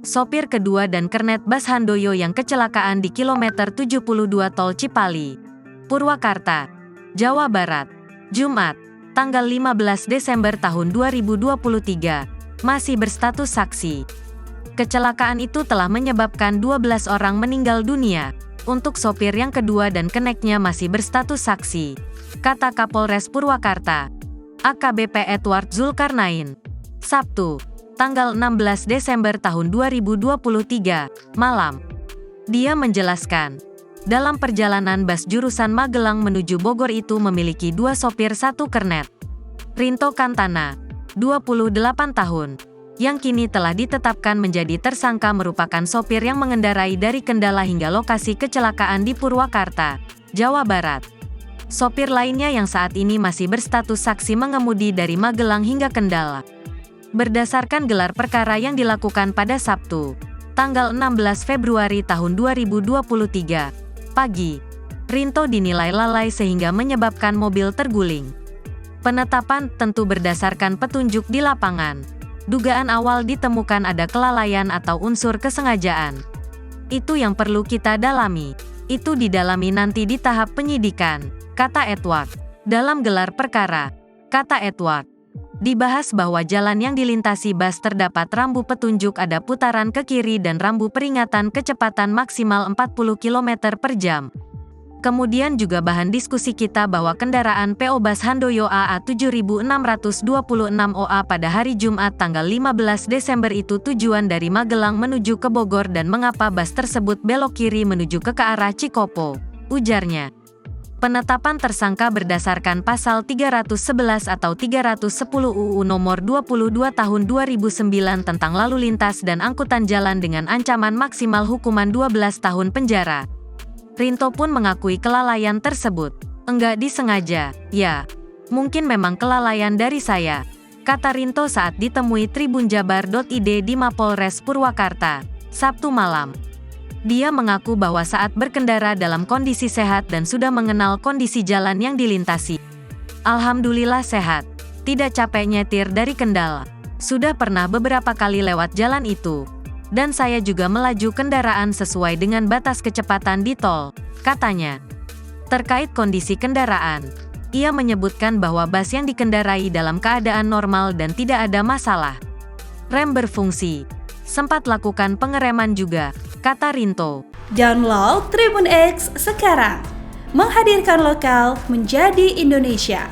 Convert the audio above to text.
Sopir kedua dan kernet bus Handoyo yang kecelakaan di kilometer 72 Tol Cipali, Purwakarta, Jawa Barat, Jumat, tanggal 15 Desember tahun 2023, masih berstatus saksi. Kecelakaan itu telah menyebabkan 12 orang meninggal dunia. Untuk sopir yang kedua dan keneknya masih berstatus saksi, kata Kapolres Purwakarta, AKBP Edward Zulkarnain, Sabtu, tanggal 16 Desember tahun 2023, malam. Dia menjelaskan, dalam perjalanan bus jurusan Magelang menuju Bogor itu memiliki 2 sopir 1 kernet. Rinto Kantana, 28 tahun, yang kini telah ditetapkan menjadi tersangka merupakan sopir yang mengendarai dari Kendala hingga lokasi kecelakaan di Purwakarta, Jawa Barat. Sopir lainnya yang saat ini masih berstatus saksi mengemudi dari Magelang hingga Kendala. Berdasarkan gelar perkara yang dilakukan pada Sabtu, tanggal 16 Februari tahun 2023, pagi, Rinto dinilai lalai sehingga menyebabkan mobil terguling. Penetapan tentu berdasarkan petunjuk di lapangan. Dugaan awal ditemukan ada kelalaian atau unsur kesengajaan. Itu yang perlu kita dalami. Itu didalami nanti di tahap penyidikan, kata Edward. Dalam gelar perkara, kata Edward, dibahas bahwa jalan yang dilintasi bus terdapat rambu petunjuk ada putaran ke kiri dan rambu peringatan kecepatan maksimal 40 km per jam. Kemudian juga bahan diskusi kita bahwa kendaraan PO Bus Handoyo AA 7626 OA pada hari Jumat tanggal 15 Desember itu tujuan dari Magelang menuju ke Bogor dan mengapa bus tersebut belok kiri menuju ke arah Cikopo, ujarnya. Penetapan tersangka berdasarkan pasal 311 atau 310 UU nomor 22 tahun 2009 tentang lalu lintas dan angkutan jalan dengan ancaman maksimal hukuman 12 tahun penjara. Rinto pun mengakui kelalaian tersebut. Enggak disengaja, ya. Mungkin memang kelalaian dari saya, kata Rinto saat ditemui tribunjabar.id di Mapolres Purwakarta, Sabtu malam. Dia mengaku bahwa saat berkendara dalam kondisi sehat dan sudah mengenal kondisi jalan yang dilintasi. Alhamdulillah sehat, tidak capek nyetir dari Kendal. Sudah pernah beberapa kali lewat jalan itu. Dan saya juga melaju kendaraan sesuai dengan batas kecepatan di tol, katanya. Terkait kondisi kendaraan, ia menyebutkan bahwa bus yang dikendarai dalam keadaan normal dan tidak ada masalah. Rem berfungsi. Sempat lakukan pengereman juga, kata Rinto. Download Tribun X sekarang. Menghadirkan lokal menjadi Indonesia.